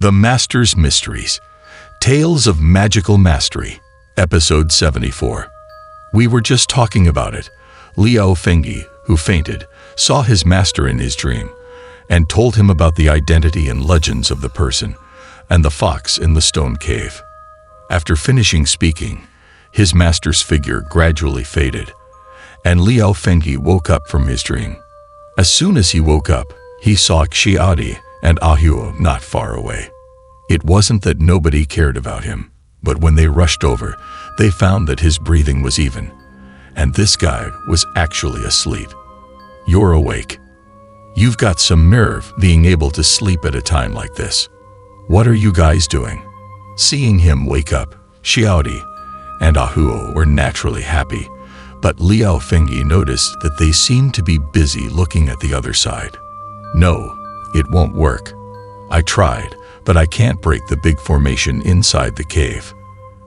The Master's Mysteries, Tales of Magical Mastery, Episode 74. We were just talking about it. Liao Fengyi, who fainted, saw his master in his dream, and told him about the identity and legends of the person, and the fox in the stone cave. After finishing speaking, his master's figure gradually faded, and Liao Fengyi woke up from his dream. As soon as he woke up, he saw Xiaodi and Ahuo not far away. It wasn't that nobody cared about him, but when they rushed over, they found that his breathing was even, and this guy was actually asleep. You're awake. You've got some nerve being able to sleep at a time like this. What are you guys doing? Seeing him wake up, Xiaodi and Ahuo were naturally happy, but Liao Fengyi noticed that they seemed to be busy looking at the other side. No, it won't work. I tried, but I can't break the big formation inside the cave.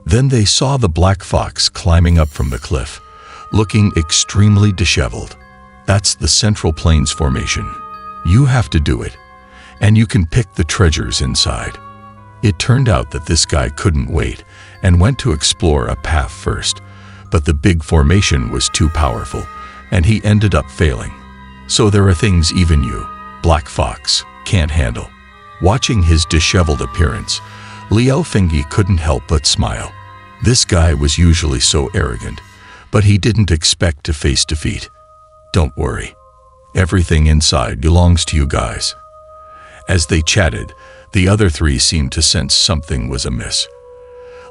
Then they saw the black fox climbing up from the cliff, looking extremely disheveled. That's the Central Plains formation. You have to do it, and you can pick the treasures inside. It turned out that this guy couldn't wait and went to explore a path first, but the big formation was too powerful, and he ended up failing. So there are things even you, Black Fox, can't handle. Watching his disheveled appearance, Liao Fengyi couldn't help but smile. This guy was usually so arrogant, but he didn't expect to face defeat. Don't worry. Everything inside belongs to you guys. As they chatted, the other three seemed to sense something was amiss.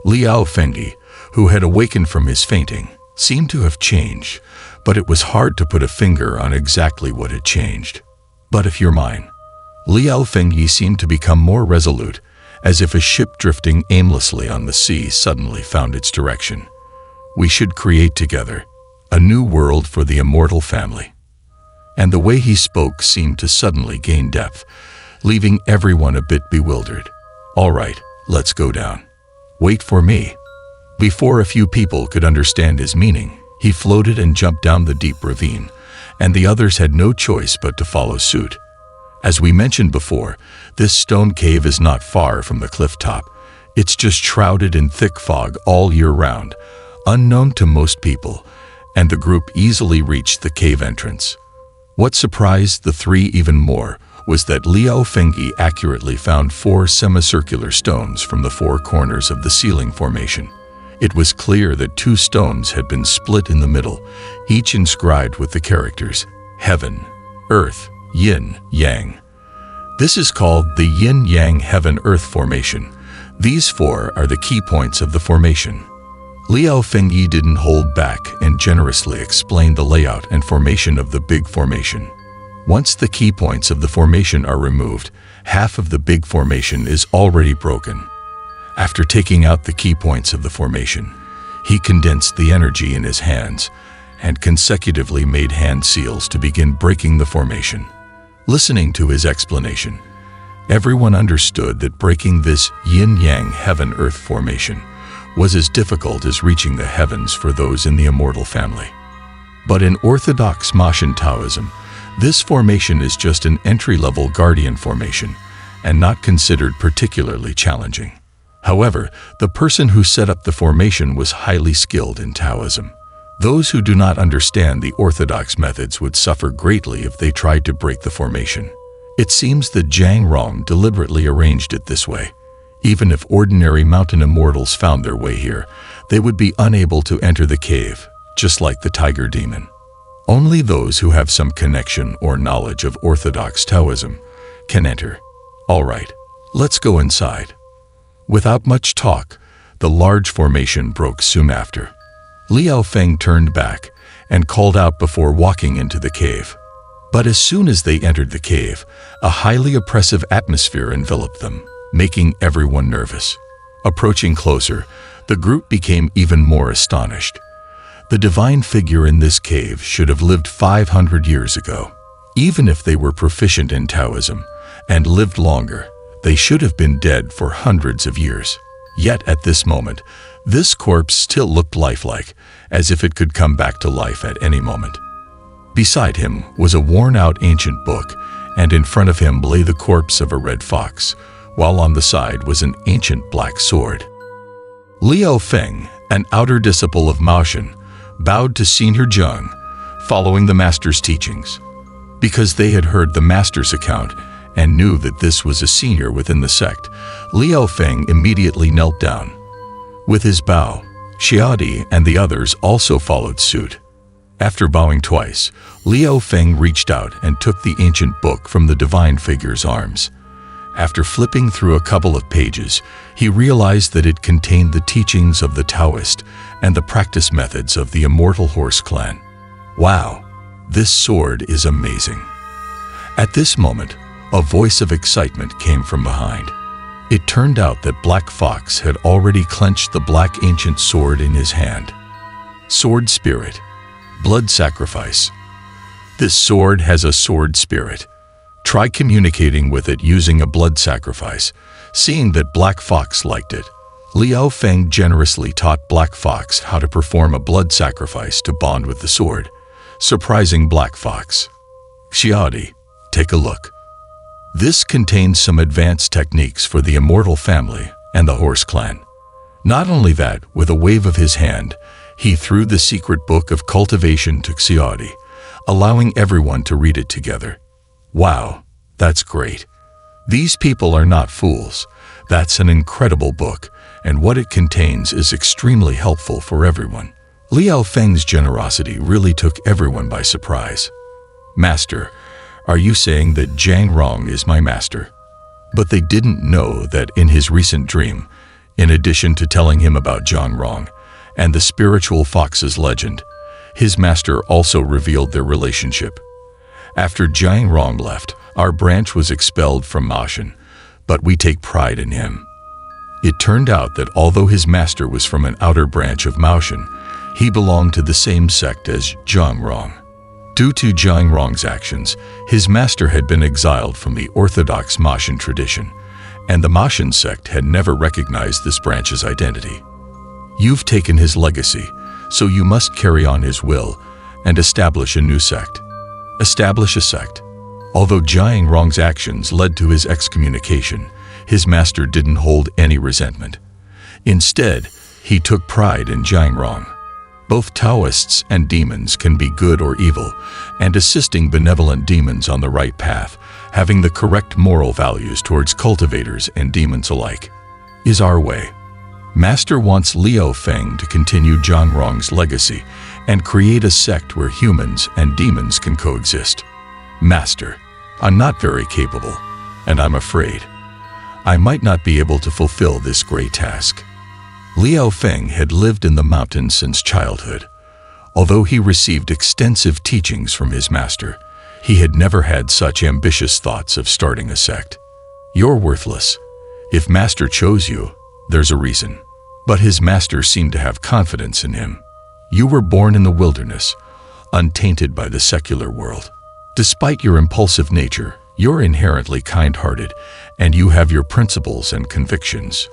Liao Fengyi, who had awakened from his fainting, seemed to have changed, but it was hard to put a finger on exactly what had changed. But if you're mine, Liao Fengyi seemed to become more resolute, as if a ship drifting aimlessly on the sea suddenly found its direction. We should create together a new world for the immortal family. And the way he spoke seemed to suddenly gain depth, leaving everyone a bit bewildered. All right, let's go down. Wait for me. Before a few people could understand his meaning, he floated and jumped down the deep ravine, and the others had no choice but to follow suit. As we mentioned before, this stone cave is not far from the cliff top. It's just shrouded in thick fog all year round, unknown to most people, and the group easily reached the cave entrance. What surprised the three even more was that Liao Fengyi accurately found 4 semicircular stones from the 4 corners of the ceiling formation. It was clear that 2 stones had been split in the middle, each inscribed with the characters Heaven, Earth, Yin, Yang. This is called the Yin-Yang Heaven-Earth formation. These 4 are the key points of the formation. Liao Fengyi didn't hold back and generously explained the layout and formation of the big formation. Once the key points of the formation are removed, half of the big formation is already broken. After taking out the key points of the formation, he condensed the energy in his hands and consecutively made hand seals to begin breaking the formation. Listening to his explanation, everyone understood that breaking this yin-yang heaven-earth formation was as difficult as reaching the heavens for those in the immortal family. But in Orthodox Mayan Taoism, this formation is just an entry-level guardian formation and not considered particularly challenging. However, the person who set up the formation was highly skilled in Taoism. Those who do not understand the orthodox methods would suffer greatly if they tried to break the formation. It seems that Zhang Rong deliberately arranged it this way. Even if ordinary mountain immortals found their way here, they would be unable to enter the cave, just like the tiger demon. Only those who have some connection or knowledge of orthodox Taoism can enter. All right, let's go inside. Without much talk, the large formation broke soon after. Liao Feng turned back and called out before walking into the cave. But as soon as they entered the cave, a highly oppressive atmosphere enveloped them, making everyone nervous. Approaching closer, the group became even more astonished. The divine figure in this cave should have lived 500 years ago. Even if they were proficient in Taoism and lived longer, they should have been dead for hundreds of years. Yet at this moment, this corpse still looked lifelike, as if it could come back to life at any moment. Beside him was a worn-out ancient book, and in front of him lay the corpse of a red fox, while on the side was an ancient black sword. Liao Feng, an outer disciple of Maoshan, bowed to Senior Zheng, following the master's teachings. Because they had heard the master's account and knew that this was a senior within the sect, Liao Feng immediately knelt down. With his bow, Xiaodi and the others also followed suit. After bowing twice, Liao Feng reached out and took the ancient book from the divine figure's arms. After flipping through a couple of pages, he realized that it contained the teachings of the Taoist and the practice methods of the immortal horse clan. Wow, this sword is amazing. At this moment, a voice of excitement came from behind. It turned out that Black Fox had already clenched the black ancient sword in his hand. Sword spirit. Blood sacrifice. This sword has a sword spirit. Try communicating with it using a blood sacrifice. Seeing that Black Fox liked it, Liao Feng generously taught Black Fox how to perform a blood sacrifice to bond with the sword, surprising Black Fox. Xiaodi, take a look. This contains some advanced techniques for the immortal family and the horse clan. Not only that, with a wave of his hand, he threw the secret book of cultivation to Xiaodi, allowing everyone to read it together. Wow, that's great. These people are not fools. That's an incredible book, and what it contains is extremely helpful for everyone. Liao Feng's generosity really took everyone by surprise. Master, are you saying that Zhang Rong is my master? But they didn't know that in his recent dream, in addition to telling him about Zhang Rong and the spiritual fox's legend, his master also revealed their relationship. After Zhang Rong left, our branch was expelled from Maoshan, but we take pride in him. It turned out that although his master was from an outer branch of Maoshan, he belonged to the same sect as Zhang Rong. Due to Zhang Rong's actions, his master had been exiled from the orthodox Maoshan tradition, and the Maoshan sect had never recognized this branch's identity. You've taken his legacy, so you must carry on his will and establish a new sect. Establish a sect. Although Zhang Rong's actions led to his excommunication, his master didn't hold any resentment. Instead, he took pride in Zhang Rong. Both Taoists and demons can be good or evil, and assisting benevolent demons on the right path, having the correct moral values towards cultivators and demons alike, is our way. Master wants Liao Feng to continue Zhang Rong's legacy and create a sect where humans and demons can coexist. Master, I'm not very capable, and I'm afraid I might not be able to fulfill this great task. Liao Feng had lived in the mountains since childhood. Although he received extensive teachings from his master, he had never had such ambitious thoughts of starting a sect. You're worthless. If master chose you, there's a reason. But his master seemed to have confidence in him. You were born in the wilderness, untainted by the secular world. Despite your impulsive nature, you're inherently kind-hearted, and you have your principles and convictions.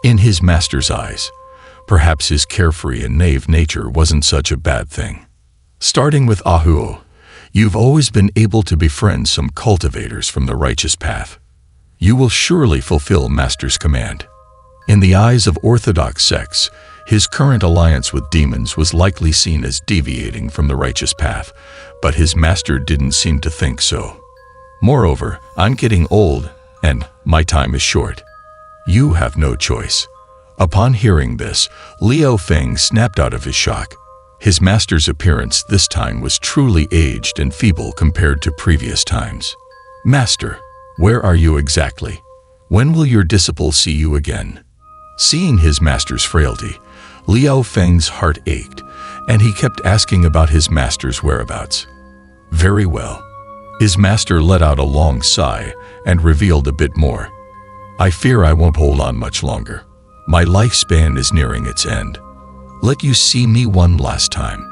In his master's eyes, perhaps his carefree and naive nature wasn't such a bad thing. Starting with Ahuo, you've always been able to befriend some cultivators from the righteous path. You will surely fulfill master's command. In the eyes of orthodox sects, his current alliance with demons was likely seen as deviating from the righteous path, but his master didn't seem to think so. Moreover, I'm getting old, and my time is short. You have no choice. Upon hearing this, Liao Feng snapped out of his shock. His master's appearance this time was truly aged and feeble compared to previous times. Master, where are you exactly? When will your disciple see you again? Seeing his master's frailty, Liao Feng's heart ached, and he kept asking about his master's whereabouts. Very well. His master let out a long sigh and revealed a bit more. I fear I won't hold on much longer. My lifespan is nearing its end. Let you see me one last time.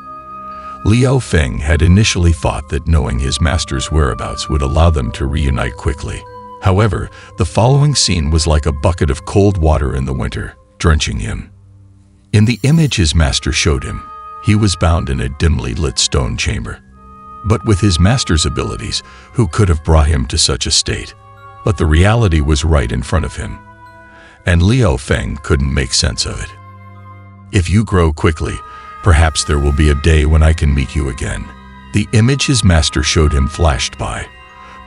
Liao Feng had initially thought that knowing his master's whereabouts would allow them to reunite quickly. However, the following scene was like a bucket of cold water in the winter, drenching him. In the image his master showed him, he was bound in a dimly lit stone chamber. But with his master's abilities, who could have brought him to such a state? But the reality was right in front of him, and Liao Feng couldn't make sense of it. If you grow quickly, perhaps there will be a day when I can meet you again. The image his master showed him flashed by,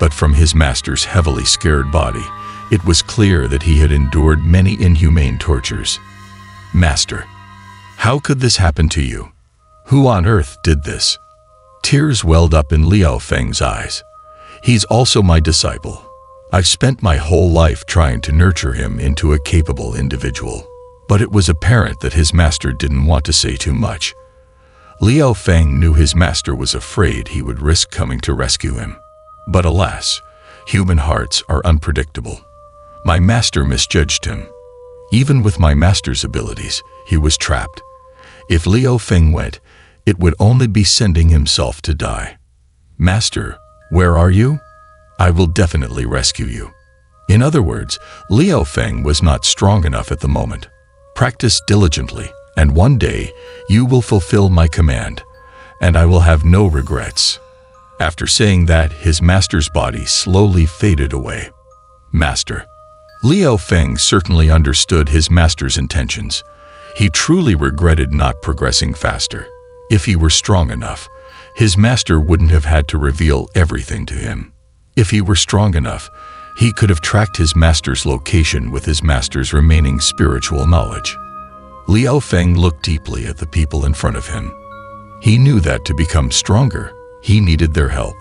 but from his master's heavily scared body, it was clear that he had endured many inhumane tortures. Master, how could this happen to you? Who on earth did this? Tears welled up in Liao Feng's eyes. He's also my disciple. I've spent my whole life trying to nurture him into a capable individual, but it was apparent that his master didn't want to say too much. Liao Feng knew his master was afraid he would risk coming to rescue him. But alas, human hearts are unpredictable. My master misjudged him. Even with my master's abilities, he was trapped. If Liao Feng went, it would only be sending himself to die. Master, where are you? I will definitely rescue you. In other words, Liao Feng was not strong enough at the moment. Practice diligently, and one day you will fulfill my command, and I will have no regrets. After saying that, his master's body slowly faded away. Master. Liao Feng certainly understood his master's intentions. He truly regretted not progressing faster. If he were strong enough, his master wouldn't have had to reveal everything to him. If he were strong enough, he could have tracked his master's location with his master's remaining spiritual knowledge. Liao Feng looked deeply at the people in front of him. He knew that to become stronger, he needed their help.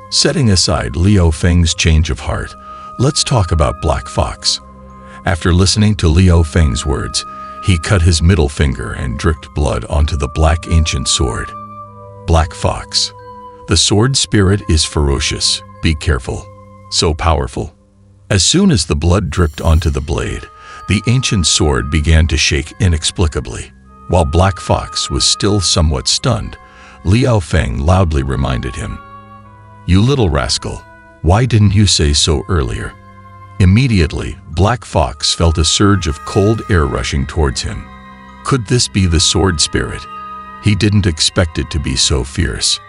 Setting aside Liao Feng's change of heart, let's talk about Black Fox. After listening to Liao Feng's words, he cut his middle finger and dripped blood onto the black ancient sword. Black Fox. The sword spirit is ferocious, be careful, so powerful. As soon as the blood dripped onto the blade, the ancient sword began to shake inexplicably. While Black Fox was still somewhat stunned, Liao Feng loudly reminded him, "You little rascal, why didn't you say so earlier?" Immediately, Black Fox felt a surge of cold air rushing towards him. Could this be the sword spirit? He didn't expect it to be so fierce.